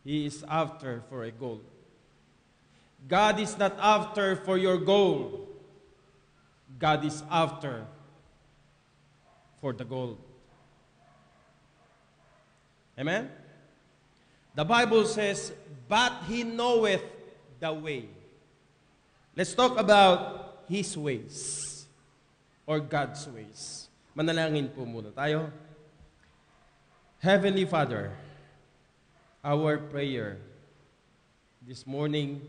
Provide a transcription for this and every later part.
He is after for a goal. God is not after for your goal. God is after for the goal. Amen? The Bible says, but He knoweth the way. Let's talk about His ways or God's ways. Manalangin po muna tayo. Heavenly Father, our prayer this morning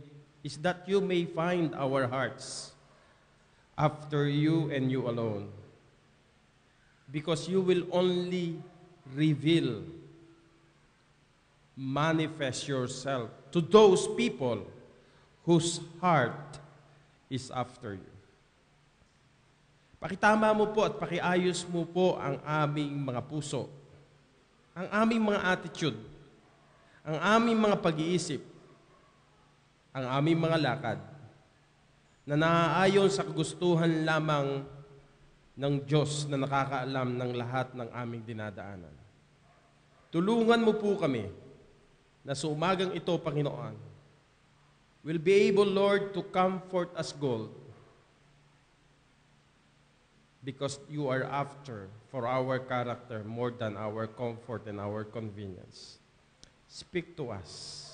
is that you may find our hearts after you and you alone. Because you will only reveal, manifest yourself to those people whose heart is after you. Pakitama mo po at pakiayos mo po ang aming mga puso, ang aming mga attitude, ang aming mga pag-iisip, ang aming mga lakad, na naaayon sa kagustuhan lamang ng Diyos na nakakaalam ng lahat ng aming dinadaanan. Tulungan mo po kami na sa umagang ito, Panginoon, will be able, Lord, to comfort us gold because you are after for our character more than our comfort and our convenience. Speak to us.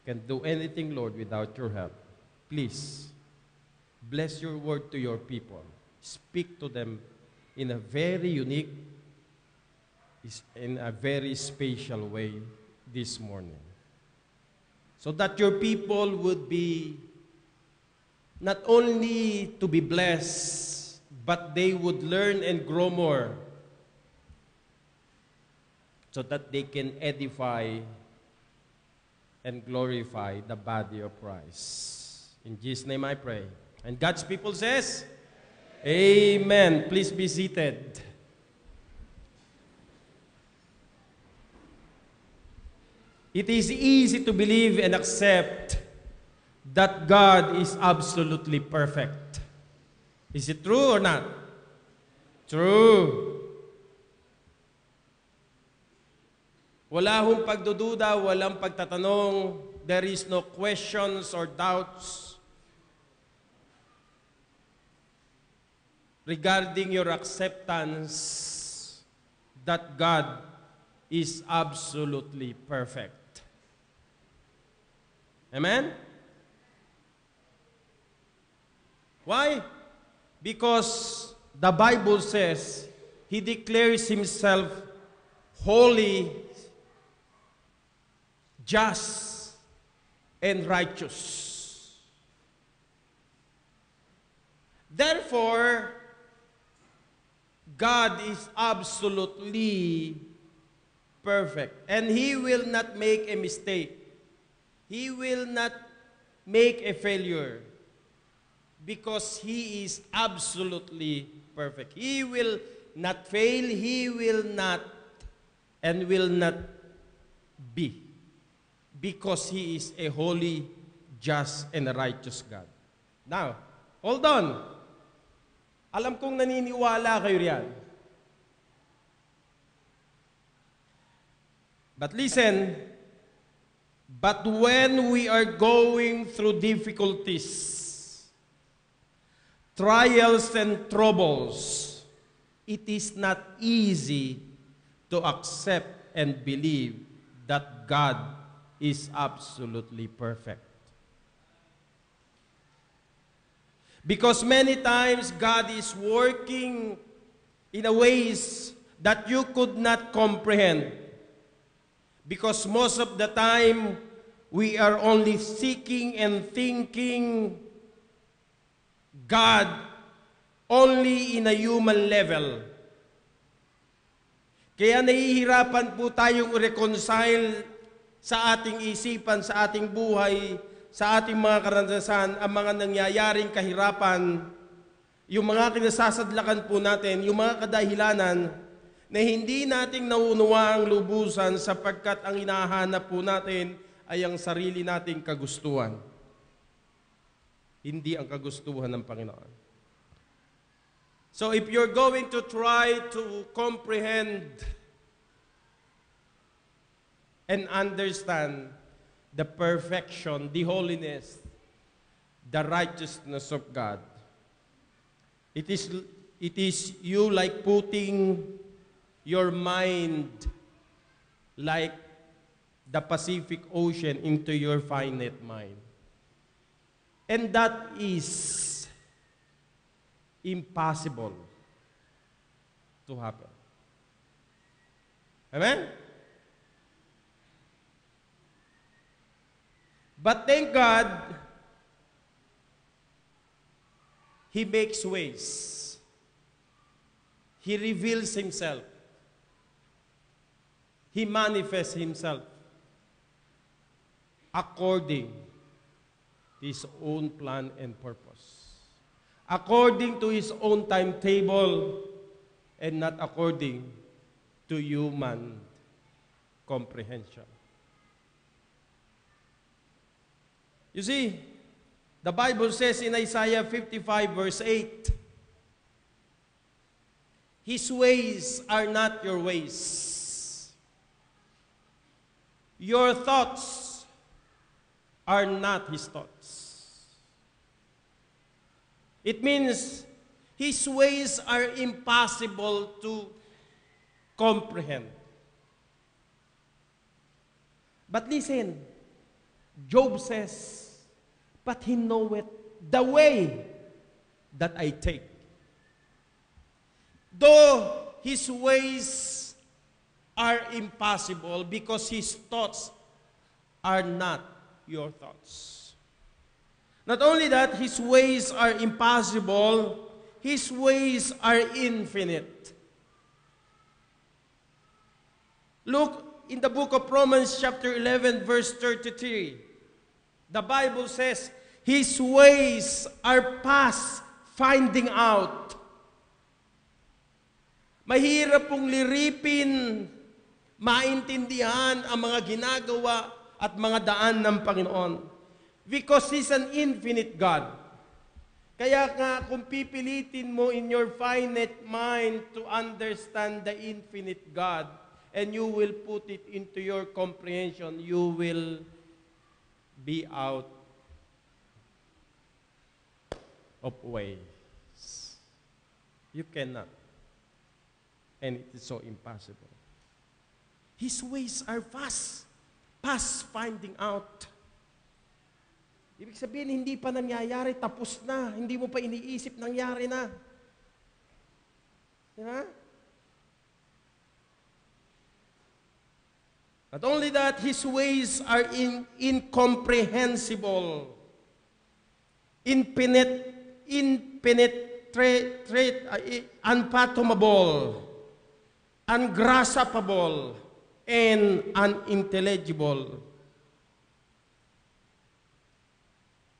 Can't do anything, Lord, without your help. Please, bless your word to your people. Speak to them in a very unique, in a very special way this morning. So that your people would be not only to be blessed, but they would learn and grow more so that they can edify and glorify the body of Christ. In Jesus' name I pray. And God's people says, Amen. Please be seated. It is easy to believe and accept that God is absolutely perfect. Is it true or not? True. Wala hong pagdududa, walang pagtatanong. There is no questions or doubts regarding your acceptance that God is absolutely perfect. Amen? Why? Because the Bible says He declares Himself holy, just, and righteous. Therefore, God is absolutely perfect. And He will not make a mistake. He will not make a failure. Because He is absolutely perfect. He will not fail. He will not and will not be. Because He is a holy, just, and a righteous God. Now, hold on. Alam kong naniniwala kayo riyan. But listen, but when we are going through difficulties, trials and troubles, it is not easy to accept and believe that God is absolutely perfect. Because many times God is working in a ways that you could not comprehend. Because most of the time, we are only seeking and thinking God only in a human level. Kaya nahihirapan po tayong reconcile sa ating isipan, sa ating buhay, sa ating mga karanasan, ang mga nangyayaring kahirapan, yung mga kinasasadlakan po natin, yung mga kadahilanan na hindi nating nauunawa ang lubusan sapagkat ang hinahanap po natin ay ang sarili nating kagustuhan. Hindi ang kagustuhan ng Panginoon. So if you're going to try to comprehend and understand the perfection, the holiness, the righteousness of God. It is you like putting your mind like the Pacific Ocean into your finite mind. And that is impossible to happen. Amen? But thank God, He makes ways. He reveals Himself. He manifests Himself according to His own plan and purpose. According to His own timetable and not according to human comprehension. You see, the Bible says in Isaiah 55 verse 8, His ways are not your ways. Your thoughts are not His thoughts. It means His ways are impossible to comprehend. But listen, Job says, but He knoweth the way that I take. Though His ways are impossible because His thoughts are not your thoughts. Not only that, His ways are impossible, His ways are infinite. Look in the book of Romans chapter 11 verse 33. The Bible says, His ways are past finding out. Mahirap pong liripin, maintindihan ang mga ginagawa at mga daan ng Panginoon. Because He's an infinite God. Kaya nga, kung pipilitin mo in your finite mind to understand the infinite God, and you will put it into your comprehension, you will be out of ways. You cannot. And it is so impossible. His ways are fast. Past finding out. Ibig sabihin, hindi pa nangyayari, tapos na. Hindi mo pa iniisip, nangyari na. Diba? Not only that, His ways are incomprehensible, unfathomable, ungraspable, and unintelligible.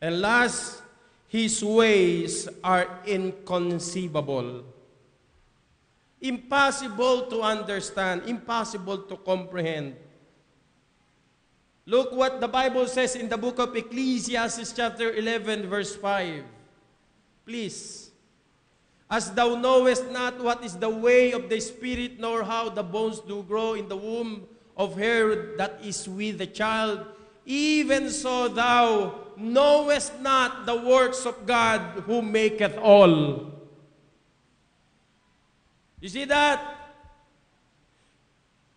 And last, His ways are inconceivable. Impossible to understand, impossible to comprehend. Look what the Bible says in the book of Ecclesiastes chapter 11 verse 5. Please. As thou knowest not what is the way of the Spirit, nor how the bones do grow in the womb of her that is with the child, even so thou knowest not the works of God who maketh all. You see that?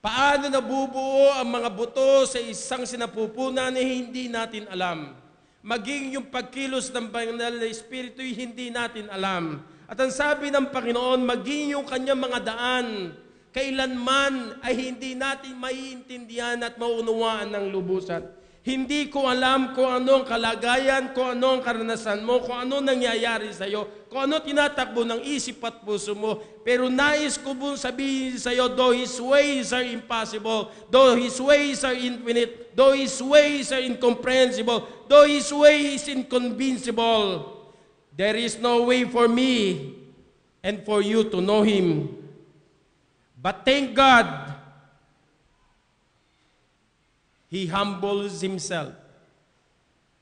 Paano nabubuo ang mga buto sa isang sinapupunan na hindi natin alam. Maging yung pagkilos ng banal na Espiritu hindi natin alam. At ang sabi ng Panginoon, maging yung kanyang mga daan, kailanman ay hindi natin maiintindihan at maunawaan ng lubusan. Hindi ko alam kung anong kalagayan, kung anong karanasan mo, kung ano nangyayari sa iyo, kung ano tinatakbo ng isip at puso mo. Pero nais ko pong sabihin sa iyo, though His ways are impossible, though His ways are infinite, though His ways are incomprehensible, though His way is inconceivable, there is no way for me and for you to know Him. But thank God, He humbles Himself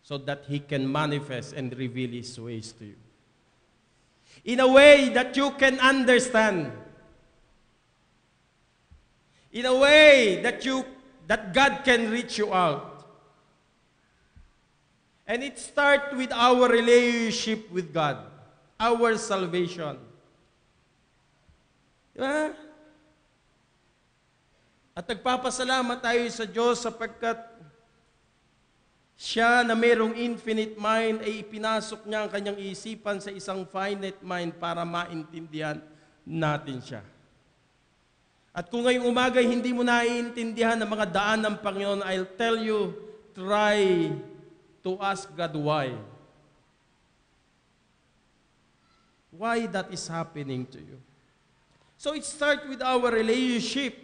so that He can manifest and reveal His ways to you. In a way that you can understand. In a way that that God can reach you out. And it starts with our relationship with God, our salvation. Diba? At nagpapasalamat tayo sa Diyos sapagkat siya na mayroong infinite mind ay ipinasok niya ang kanyang isipan sa isang finite mind para maintindihan natin siya. At kung ngayong umaga hindi mo naiintindihan ang mga daan ng Panginoon, I'll tell you, try to ask God why. Why that is happening to you. So it starts with our relationship.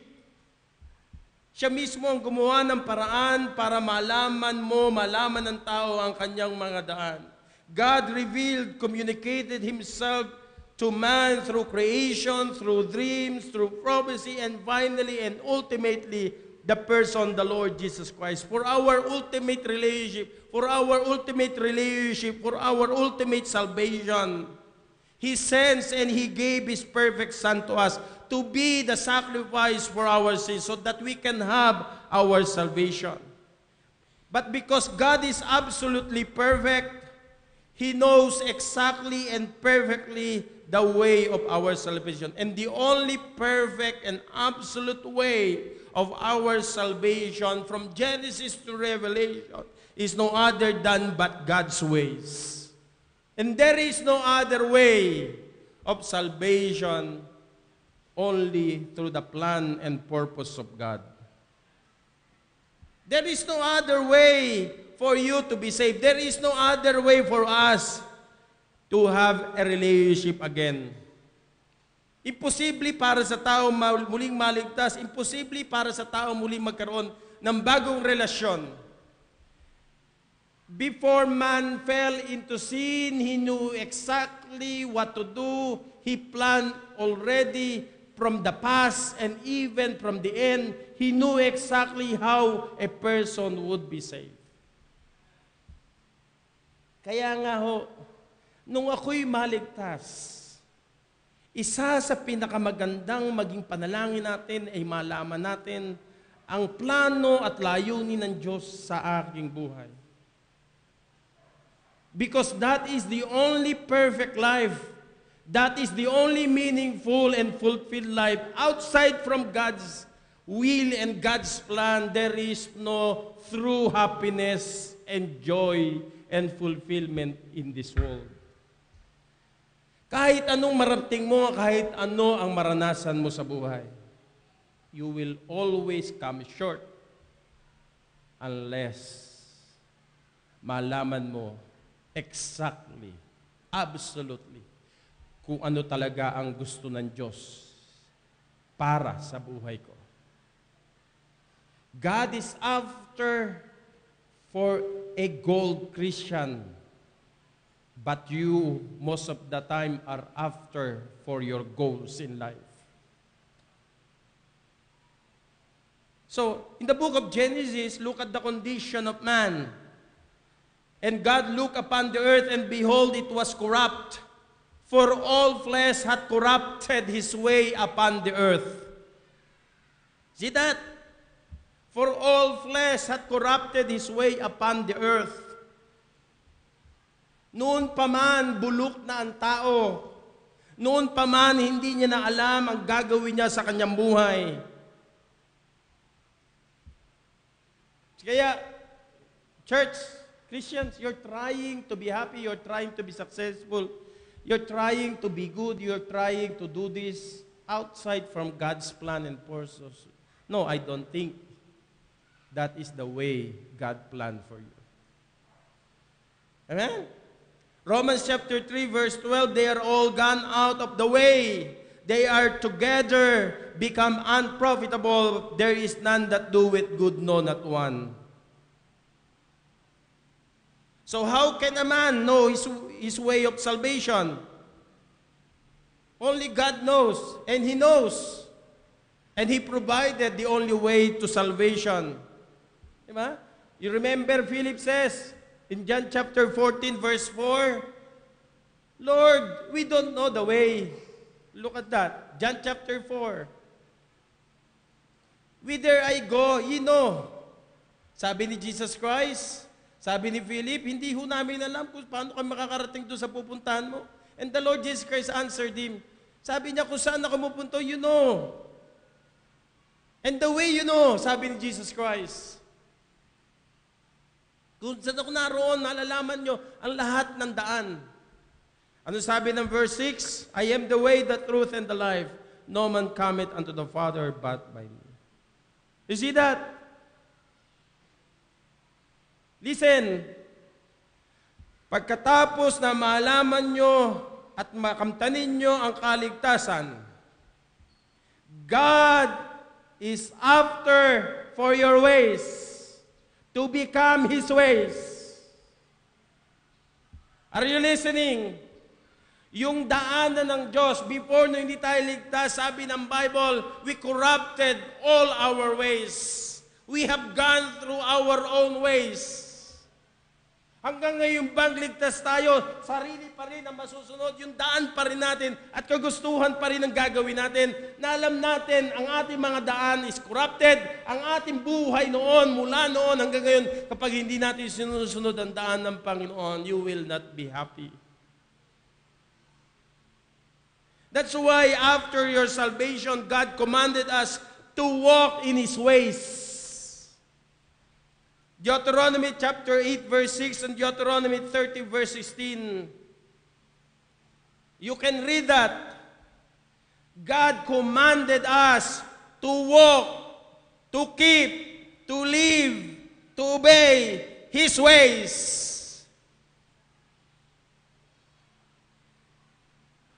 Siya mismo ang gumawa ng paraan para malaman ng tao ang kanyang mga daan. God revealed, communicated Himself to man through creation, through dreams, through prophecy, and finally and ultimately, the person, the Lord Jesus Christ. For our ultimate relationship, for our ultimate salvation, He sends and He gave His perfect Son to us to be the sacrifice for our sins so that we can have our salvation. But because God is absolutely perfect, He knows exactly and perfectly the way of our salvation. And the only perfect and absolute way of our salvation from Genesis to Revelation is no other than but God's ways. And there is no other way of salvation only through the plan and purpose of God. There is no other way for you to be saved. There is no other way for us to have a relationship again. Imposible para sa tao muling maligtas. Imposible para sa tao muling magkaroon ng bagong relasyon. Before man fell into sin, he knew exactly what to do. He planned already from the past and even from the end. He knew exactly how a person would be saved. Kaya nga ho, nung ako'y maligtas, isa sa pinakamagandang maging panalangin natin ay malaman natin ang plano at layunin ng Diyos sa aking buhay. Because that is the only perfect life. That is the only meaningful and fulfilled life. Outside from God's will and God's plan, there is no true happiness and joy and fulfillment in this world. Kahit anong marating mo, kahit ano ang maranasan mo sa buhay, you will always come short unless malaman mo exactly, absolutely, kung ano talaga ang gusto ng Diyos para sa buhay ko. God is after for a gold Christian, but you, most of the time, are after for your goals in life. So, in the book of Genesis, look at the condition of man. And God looked upon the earth, and behold, it was corrupt. For all flesh had corrupted his way upon the earth. See that? For all flesh had corrupted his way upon the earth. Noon pa man, bulok na ang tao. Noon pa man, hindi niya na alam ang gagawin niya sa kanyang buhay. Kaya, church, Christians, you're trying to be happy, you're trying to be successful, you're trying to be good, you're trying to do this outside from God's plan and purpose. No, I don't think that is the way God planned for you. Amen? Romans chapter 3 verse 12, they are all gone out of the way. They are together become unprofitable. There is none that doeth good, no, not one. So how can a man know his way of salvation? Only God knows, and He knows. And He provided the only way to salvation. Diba? You remember Philip says in John chapter 14 verse 4, Lord, we don't know the way. Look at that. John chapter 4. Whither I go, ye know. Sabi ni Jesus Christ, sabi ni Philip, hindi ho namin alam kung paano kami makakarating doon sa pupuntahan mo. And the Lord Jesus Christ answered him. Sabi niya, kung saan ako pupunta, you know. And the way you know, sabi ni Jesus Christ. Kung saan ako naroon, nalalaman nyo ang lahat ng daan. Ano sabi ng verse 6? I am the way, the truth, and the life. No man cometh unto the Father but by me. You see that? Listen. Pagkatapos na malaman nyo at makamtanin nyo ang kaligtasan, God is after for your ways to become His ways. Are you listening? Yung daanan ng Diyos, before no hindi tayo ligtas, sabi ng Bible, we corrupted all our ways. We have gone through our own ways. Hanggang ngayon bang ligtas tayo, sarili pa rin ang masusunod, yung daan pa rin natin at kagustuhan pa rin ang gagawin natin. Na alam natin, ang ating mga daan is corrupted, ang ating buhay noon, mula noon hanggang ngayon, kapag hindi natin sinusunod ang daan ng Panginoon, you will not be happy. That's why after your salvation, God commanded us to walk in His ways. Deuteronomy chapter 8 verse 6 and Deuteronomy 30 verse 16. You can read that. God commanded us to walk, to keep, to live, to obey His ways.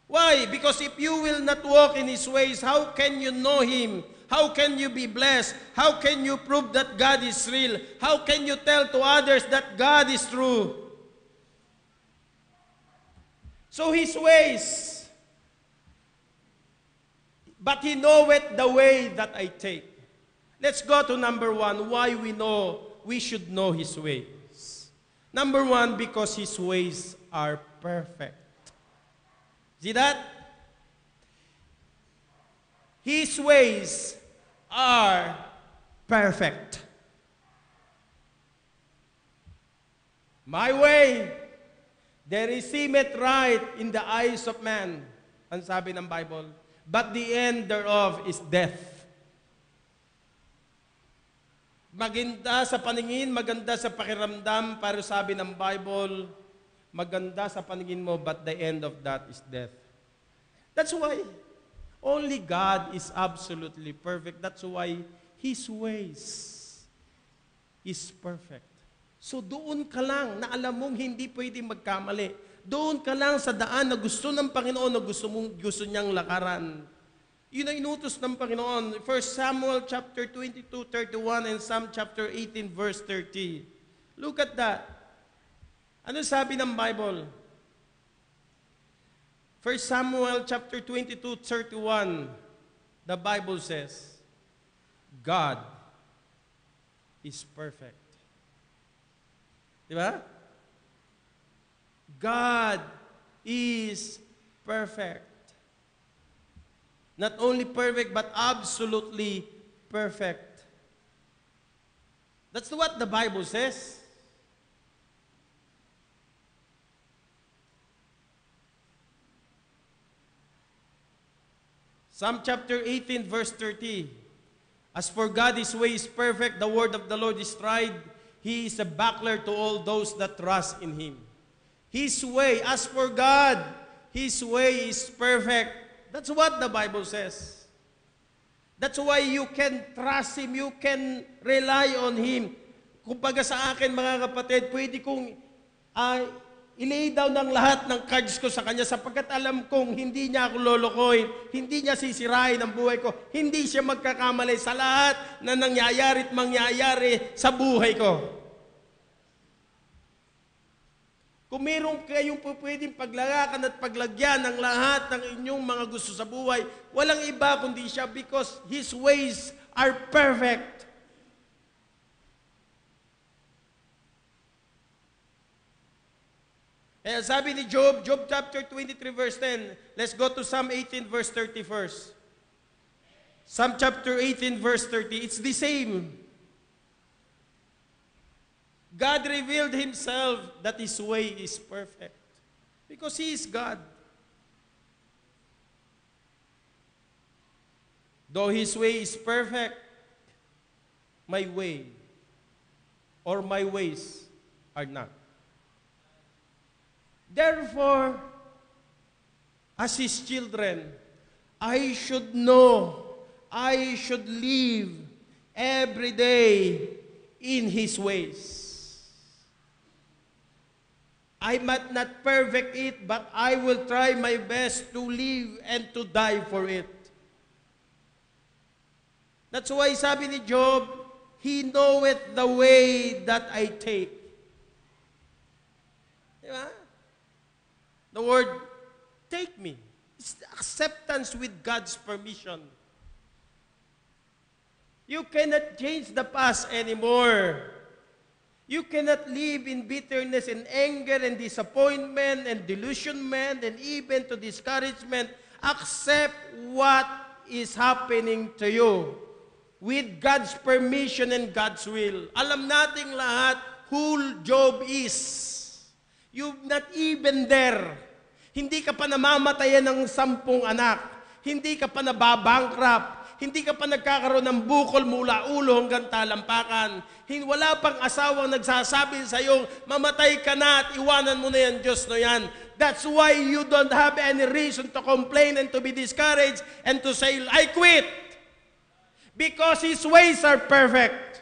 Why? Because if you will not walk in His ways, how can you know Him? How can you be blessed? How can you prove that God is real? How can you tell to others that God is true? So His ways. But He knoweth the way that I take. Let's go to number 1, why we should know His ways. Number 1, because His ways are perfect. See that? His ways are perfect. My way, there seemeth right in the eyes of man, ang sabi ng Bible, but the end thereof is death. Maganda sa paningin, maganda sa pakiramdam, pero sabi ng Bible, maganda sa paningin mo, but the end of that is death. That's why only God is absolutely perfect. That's why His ways is perfect. So doon ka lang na alam mong hindi pwedeng magkamali. Doon ka lang sa daan na gusto ng Panginoon, na gusto niyang lakaran. Yun ang inutos ng Panginoon. 1 Samuel chapter 22:31 and Psalm chapter 18 verse 30. Look at that. Ano sabi ng Bible? 1 Samuel chapter 22:31, the Bible says, God is perfect. Di ba? God is perfect. Not only perfect, but absolutely perfect. That's what the Bible says. Psalm chapter 18, verse 30. As for God, His way is perfect. The word of the Lord is tried. He is a buckler to all those that trust in Him. His way, as for God, His way is perfect. That's what the Bible says. That's why you can trust Him. You can rely on Him. Kumbaga sa akin, mga kapatid, pwede kong i-lay down ng lahat ng cards ko sa Kanya sapagkat alam kong hindi Niya ako lolokohin, hindi Niya sisirain ang buhay ko, hindi siya magkakamali sa lahat na nangyayari at mangyayari sa buhay ko. Kung meron kayong pwedeng paglagakan at paglagyan ng lahat ng inyong mga gusto sa buhay, walang iba kundi siya because His ways are perfect. Eh, sabi ni Job, Job chapter 23 verse 10. Let's go to Psalm 18 verse 30 first. Psalm chapter 18, verse 30, it's the same. God revealed Himself that His way is perfect because He is God. Though His way is perfect, my way or my ways are not. Therefore, as His children, I should know, I should live every day in His ways. I might not perfect it, but I will try my best to live and to die for it. That's why sabi ni Job, He knoweth the way that I take. Diba? The word, take me. It's acceptance with God's permission. You cannot change the past anymore. You cannot live in bitterness and anger and disappointment and delusionment and even to discouragement. Accept what is happening to you with God's permission and God's will. Alam nating lahat who Job is. You're not even there. Hindi ka pa namamatayan ng 10 anak. Hindi ka pa nababankrupt. Hindi ka pa nagkakaroon ng bukol mula ulo hanggang talampakan. Wala pang asawang nagsasabi sa iyo, mamatay ka na at iwanan mo na yan, Diyos na yan. That's why you don't have any reason to complain and to be discouraged and to say, I quit. Because His ways are perfect.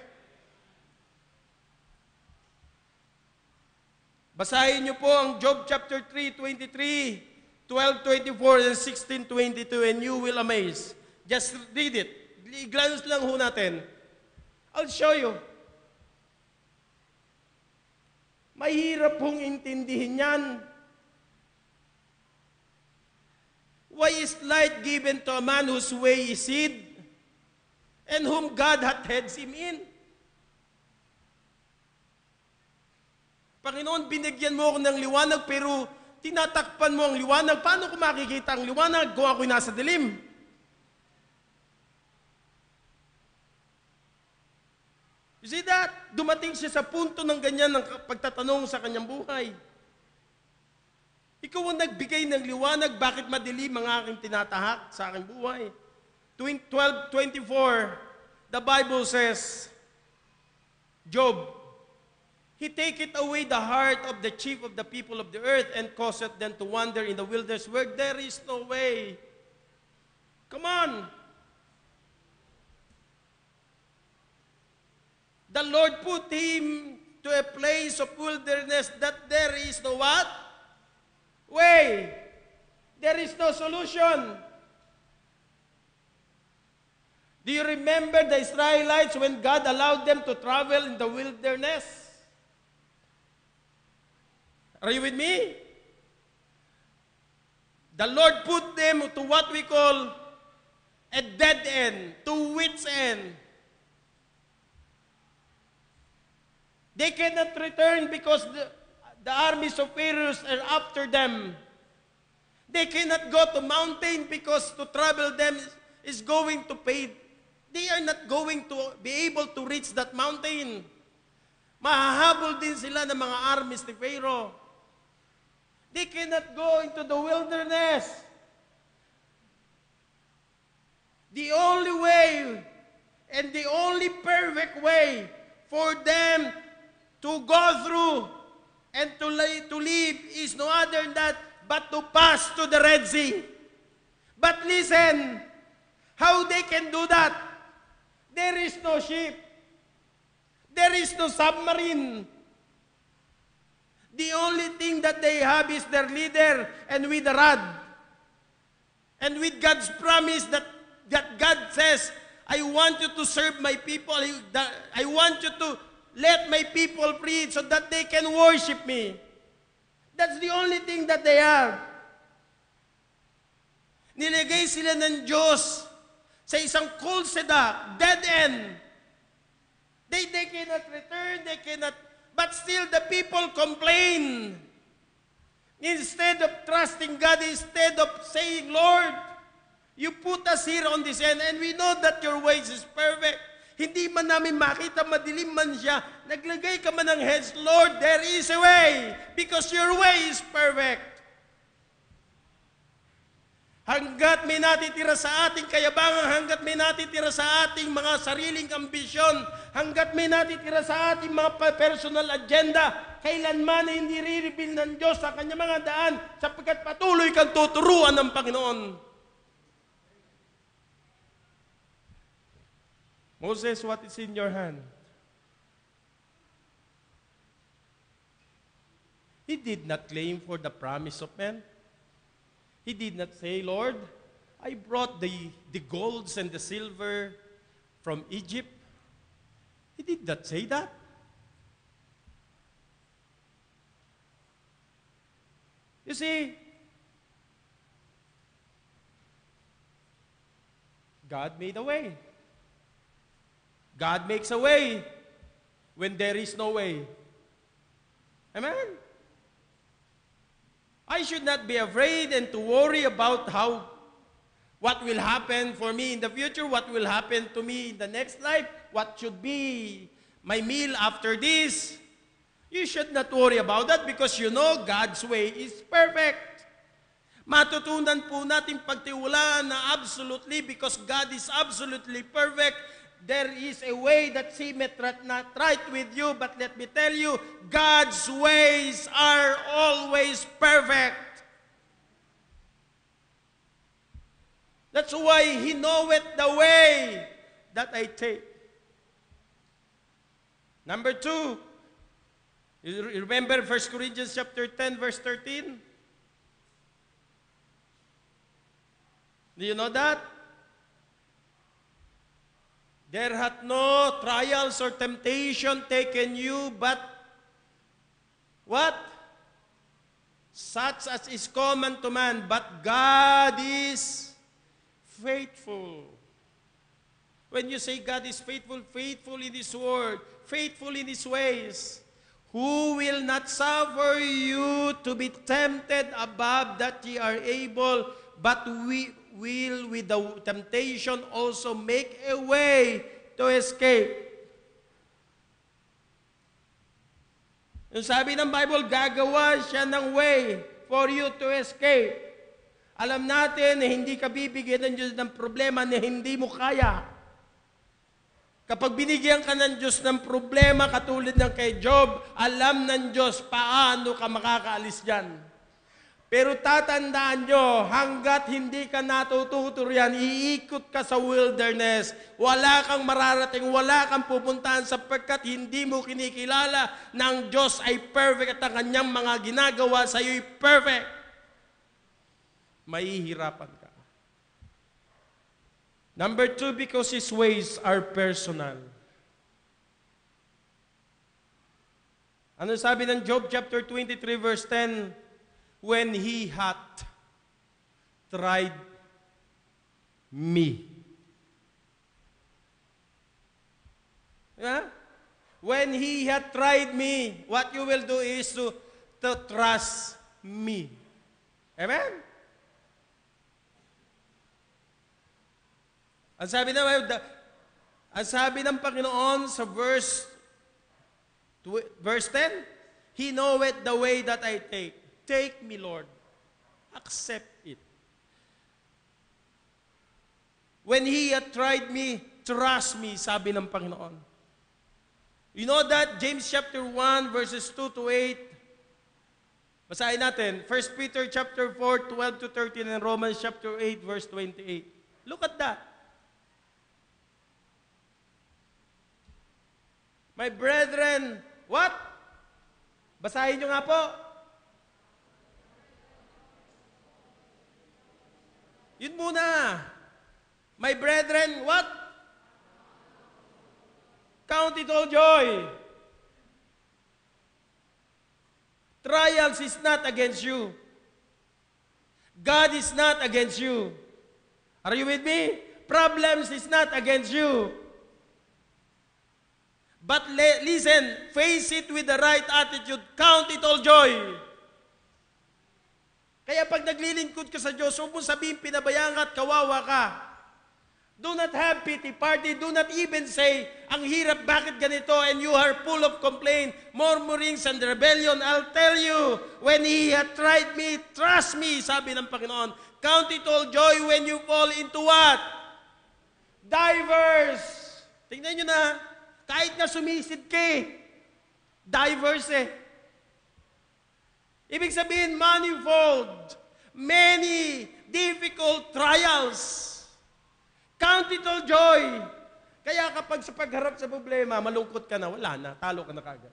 Basahin niyo po ang Job chapter 3, 23, 12, 24, and 16, 22, and you will amaze. Just read it. I-glance lang ho natin. I'll show you. Mahirap hong intindihin yan. Why is light given to a man whose way is hid, and whom God hath heads him in? Panginoon, binigyan mo ako ng liwanag, pero tinatakpan mo ang liwanag. Paano ko makikita ang liwanag kung ako'y nasa dilim? You see that? Dumating siya sa punto ng ganyan ng pagtatanong sa kanyang buhay. Ikaw ang nagbigay ng liwanag, bakit madilim ang aking tinatahak sa aking buhay? 12:24, the Bible says, Job, He taketh away the heart of the chief of the people of the earth and causeth them to wander in the wilderness where there is no way. Come on. The Lord put him to a place of wilderness that there is no what? Way. There is no solution. Do you remember the Israelites when God allowed them to travel in the wilderness? Are you with me? The Lord put them to what we call a dead end, to wit's end. They cannot return because the armies of Pharaoh are after them. They cannot go to mountain because to travel them is going to pay. They are not going to be able to reach that mountain. Mahahabol din sila ng mga armies ni Pharaoh. They cannot go into the wilderness. The only way and the only perfect way for them to go through and to live is no other than that but to pass to the Red Sea. But listen, how they can do that? There is no ship. There is no submarine. The only thing that they have is their leader and with the rod. And with God's promise that God says, I want you to serve my people. I want you to let my people free so that they can worship me. That's the only thing that they have. Nilagay sila ng Diyos sa isang kulseda, dead end. They cannot return, they cannot, but still the people complain. Instead of trusting God, instead of saying, Lord, You put us here on this end, and we know that your ways is perfect. Hindi man namin makita, madilim man siya. Naglagay ka man ng heads, Lord, there is a way, because your way is perfect. Hanggat may natitira sa ating kayabangan, hanggat may natitira sa ating mga sariling ambisyon, hanggat may natitira sa ating mga personal agenda, kailanman ay hindi re-reveal ng Diyos sa kanyang mga daan, sapagkat patuloy kang tuturuan ng Panginoon. Moses, what is in your hand? He did not claim for the promise of men. He did not say, Lord, I brought the golds and the silver from Egypt. He did not say that. You see, God made a way. God makes a way when there is no way. Amen? I should not be afraid and to worry about what will happen for me in the future, what will happen to me in the next life, what should be my meal after this. You should not worry about that because you know God's way is perfect. Matutunan po natin pagtiwalaan na absolutely because God is absolutely perfect. There is a way that seemeth not right with you, but let me tell you, God's ways are always perfect. That's why He knoweth the way that I take. Number 2, you remember 1 Corinthians chapter 10, verse 13? Do you know that? There hath no trials or temptation taken you, but what? Such as is common to man, but God is faithful. When you say God is faithful, faithful in His word, faithful in His ways, who will not suffer you to be tempted above that ye are able, but we will with the temptation also make a way to escape. Yung sabi ng Bible, gagawa siya ng way for you to escape. Alam natin na hindi ka bibigyan ng Diyos ng problema na hindi mo kaya. Kapag binigyan ka ng Diyos ng problema katulad ng kay Job, alam ng Diyos paano ka makakaalis dyan. Pero tatandaan nyo, hanggat hindi ka natututo riyan, iikot ka sa wilderness, wala kang mararating, wala kang pupuntahan sapagkat hindi mo kinikilala ng Diyos ay perfect at ang kanyang mga ginagawa sa iyo ay perfect. Mahihirapan ka. Number 2, because His ways are personal. Ano sabi ng Job chapter 23 verse 10? When He hath tried me. Yeah? When He hath tried me, what you will do is to trust me. Amen? Ang sabi ng Panginoon sa verse 10, He knoweth the way that I take. Take me, Lord. Accept it. When He hath tried me, trust me, sabi ng Panginoon. You know that? James chapter 1, verses 2 to 8. Basahin natin. 1 Peter chapter 4, 12 to 13, and Romans chapter 8, verse 28. Look at that. My brethren, what? Basahin nyo nga po. Yun muna. My brethren, what? Count it all joy. Trials is not against you. God is not against you. Are you with me? Problems is not against you. But listen, face it with the right attitude. Count it all joy. Kaya pag naglilingkod ka sa Diyos, huwag mo sabihin pinabayaan ka at kawawa ka. Do not have pity party. Do not even say, ang hirap, bakit ganito? And you are full of complaint, murmurings, and rebellion. I'll tell you, when He had tried me, trust me, sabi ng Panginoon. Count it all joy when you fall into what? Diverse. Tingnan nyo na, kahit na sumisid ka diverse Ibig sabihin, manifold, many difficult trials. Count it all joy. Kaya kapag sa pagharap sa problema, malungkot ka na, wala na, talo ka na kagad.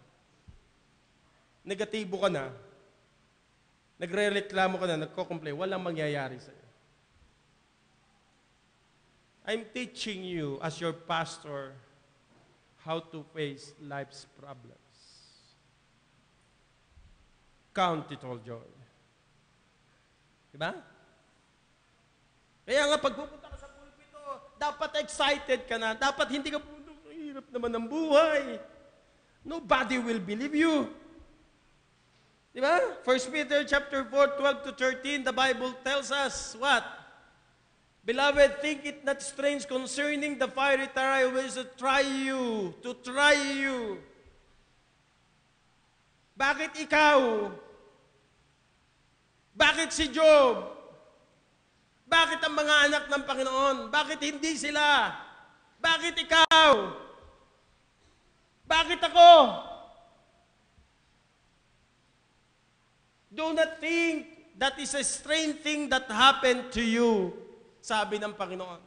Negatibo ka na, nagre-reklamo ka na, nagko-complain, walang mangyayari sa'yo. I'm teaching you as your pastor how to face life's problems. Count it all joy. Diba? Kaya nga, pag pupunta ka sa pulpito, dapat excited ka na. Dapat hindi ka pupunta, ang hirap naman ng buhay. Nobody will believe you. Diba? 1 Peter chapter 4, 12 to 13, the Bible tells us what? Beloved, think it not strange concerning the fiery trial which to try you. Bakit ikaw? Bakit si Job? Bakit ang mga anak ng Panginoon? Bakit hindi sila? Bakit ikaw? Bakit ako? Do not think that is a strange thing that happened to you, sabi ng Panginoon.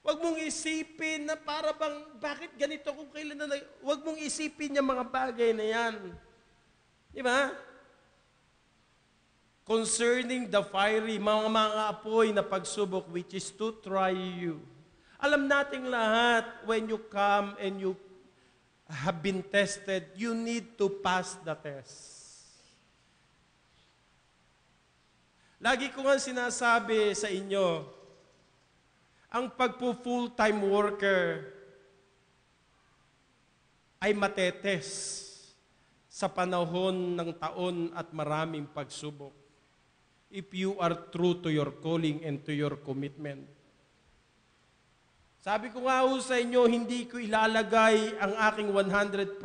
Huwag mong isipin na para bang, bakit ganito kung kailan na, huwag mong isipin yung mga bagay na yan. Di ba? Concerning the fiery, mga apoy na pagsubok, which is to try you. Alam nating lahat, when you come and you have been tested, you need to pass the test. Lagi ko nga sinasabi sa inyo, ang pagpo-full-time worker ay matetes sa panahon ng taon at maraming pagsubok. If you are true to your calling and to your commitment. Sabi ko nga sa inyo, hindi ko ilalagay ang aking 100%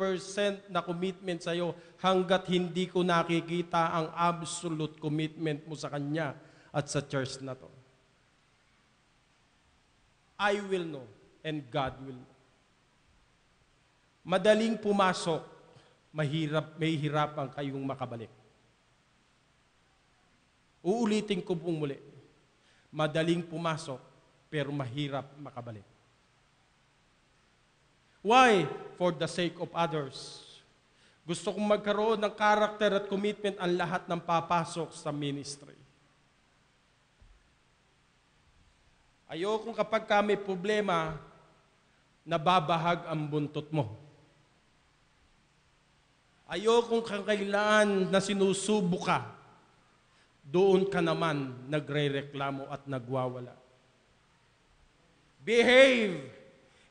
na commitment sa iyo hanggat hindi ko nakikita ang absolute commitment mo sa Kanya at sa church na to. I will know and God will know. Madaling pumasok, may hirapan kayong makabalik. Uulitin ko pong muli. Madaling pumasok, pero mahirap makabalik. Why? For the sake of others. Gusto kong magkaroon ng character at commitment ang lahat ng papasok sa ministry. Ayokong kapag may problema, nababahag ang buntot mo. Ayokong kakailangan na sinusubo ka, doon ka naman nagre-reklamo at nagwawala. Behave.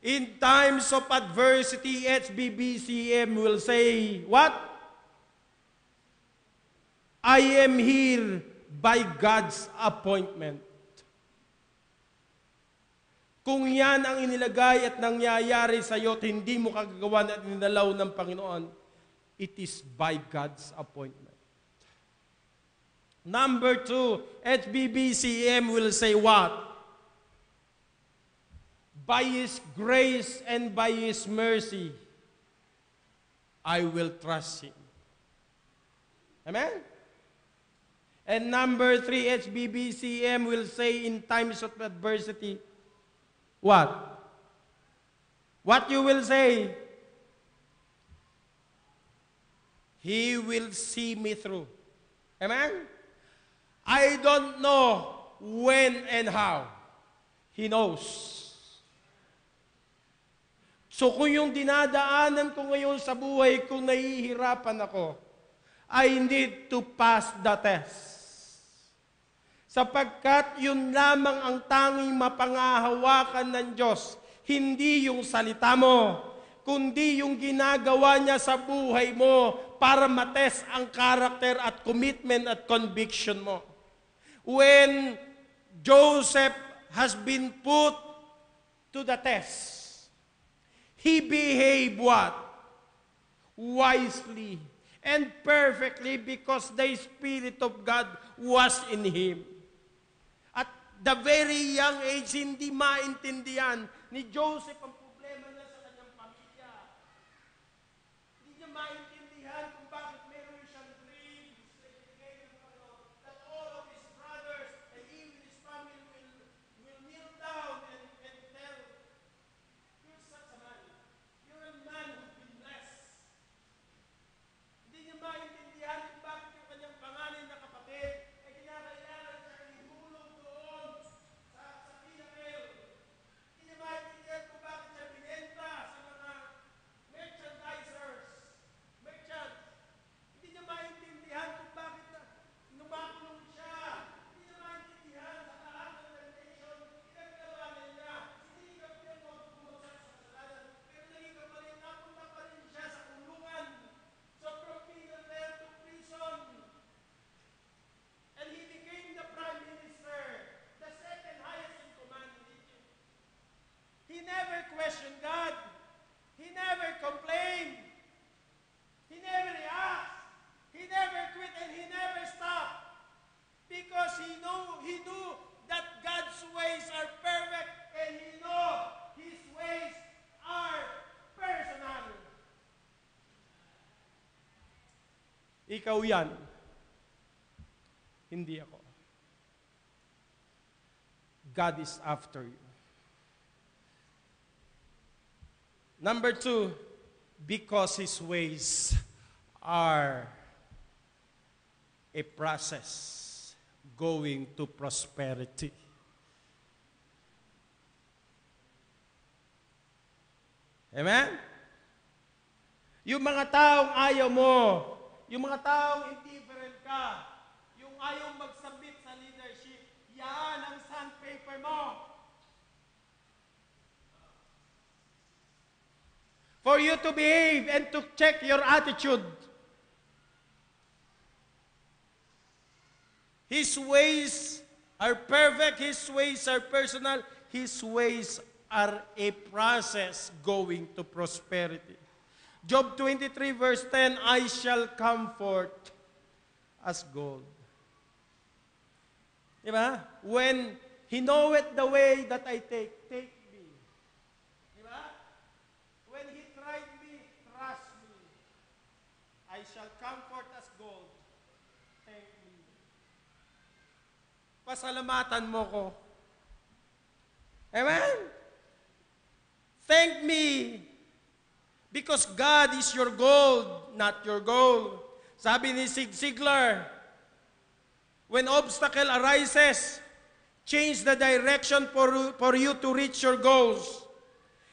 In times of adversity, HBBCM will say, what? I am here by God's appointment. Kung yan ang inilagay at nangyayari sa iyo at hindi mo kagagawan at ninalaw ng Panginoon, it is by God's appointment. Number 2, HBBCM will say what? By His grace and by His mercy, I will trust Him. Amen? And number 3, HBBCM will say in times of adversity, what? What you will say? He will see me through. Amen? I don't know when and how. He knows. So kung yung dinadaanan ko ngayon sa buhay, kung nahihirapan ako, I need to pass the test. Sapagkat yun lamang ang tanging mapangahawakan ng Diyos, hindi yung salita mo, kundi yung ginagawa niya sa buhay mo para matest ang karakter at commitment at conviction mo. When Joseph has been put to the test, he behaved what? Wisely and perfectly because the Spirit of God was in him. At the very young age, hindi maintindihan ni Joseph ang problema niya sa kanyang pamilya. Hindi niya maintindihan kung bakit meron siyang dreams that all of his brothers and even his family will kneel down and tell, "You're such a man. You're a man who's been blessed." Hindi niya maintindihan kung bakit yung kanyang panganay na kapatid ay kinakailangan siya ihulog doon sa pinakil. Hindi niya maintindihan kung bakit siya binenta sa mga merchandisers, merchants. Hindi niya maintindihan kung bakit numakulong siya. Hindi niya maintindihan sa lahat ng temptation, pinaggawa niya. Sinikap niya bumagsak sa kasalanan, pero naging pa rin, napunta pa rin siya sa kulungan. So from Peter there to prison. And he became the prime minister, the second highest in command in Egypt. He never questioned God. He never complained. He never asked. He never quit and he never stopped. Because he knew that God's ways are perfect and he knew his ways are personal. Ikaw yan. Hindi ako. God is after you. Number 2, because his ways are a process going to prosperity. Amen? Yung mga taong ayaw mo, yung mga taong indifferent ka, yung ayaw magsabit sa leadership, yan ang sandpaper mo. For you to behave and to check your attitude. His ways are perfect, his ways are personal, his ways are a process going to prosperity. Job 23 verse 10, I shall comfort as gold. Diba? When he knoweth the way that I take me. Diba? When he tried me, trust me. I shall comfort as gold. Thank me. Pasalamatan mo ko. Amen? Thank me. Because God is your gold, not your goal. Sabi ni Zig Ziglar, when obstacle arises, change the direction for you to reach your goals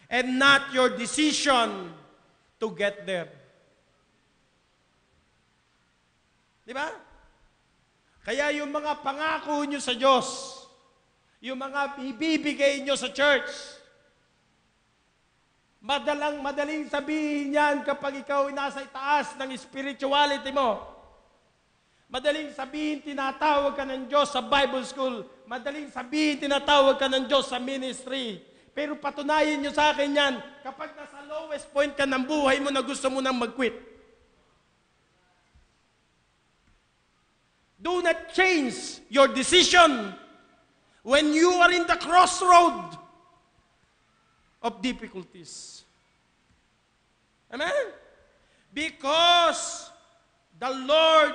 and not your decision to get there. Di ba? Kaya yung mga pangako nyo sa Diyos, yung mga ibibigay nyo sa church, madaling sabihin yan kapag ikaw ay nasa itaas ng spirituality mo. Madaling sabihin, tinatawag ka ng Diyos sa Bible school. Madaling sabihin, tinatawag ka ng Diyos sa ministry. Pero patunayan nyo sa akin yan, kapag nasa lowest point ka ng buhay mo na gusto mo nang mag-quit. Do not change your decision when you are in the crossroad of difficulties. Amen? Because the Lord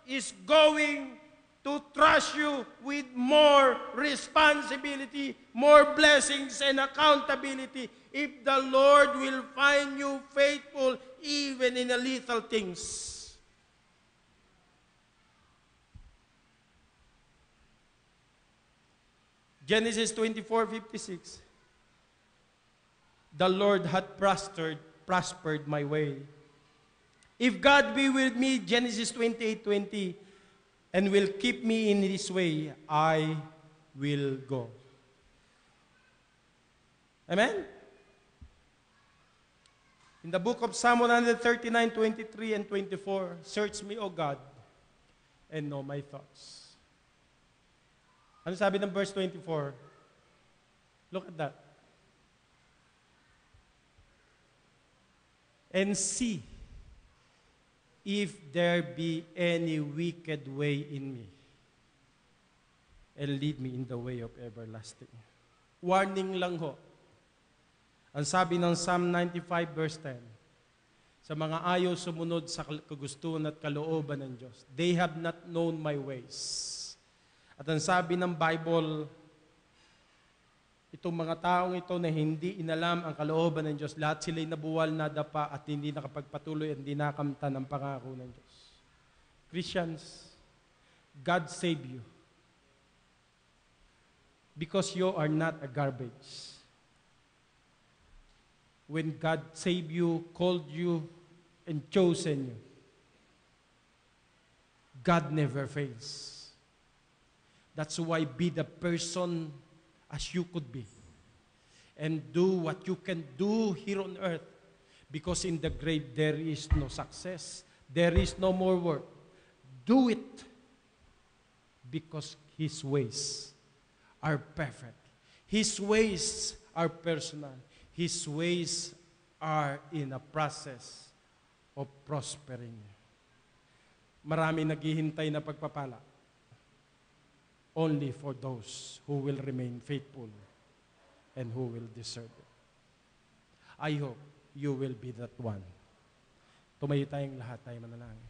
is going to trust you with more responsibility, more blessings and accountability if the Lord will find you faithful even in the little things. Genesis 24:56. The Lord hath prospered my way. If God be with me, Genesis 28:20, and will keep me in His way, I will go. Amen? In the book of Psalm 139:23 and 24, search me, O God, and know my thoughts. Ano sabi ng verse 24? Look at that. And see if there be any wicked way in me, and lead me in the way of everlasting. Warning lang ho. Ang sabi ng Psalm 95 verse 10, sa mga ayaw sumunod sa kagustuhan at kalooban ng Diyos, they have not known my ways. At ang sabi ng Bible, itong mga taong ito na hindi inalam ang kalooban ng Diyos, lahat sila'y nabuwal, nadapa at hindi nakapagpatuloy at hindi nakamtan ang pangako ng Diyos. Christians, God save you because you are not a garbage. When God saved you, called you, and chosen you, God never fails. That's why be the person as you could be. And do what you can do here on earth. Because in the grave, there is no success. There is no more work. Do it. Because His ways are perfect. His ways are personal. His ways are in a process of prospering. Marami naghihintay na pagpapala. Only for those who will remain faithful and who will deserve it. I hope you will be that one. Tumayo tayong lahat, tayo manalangin.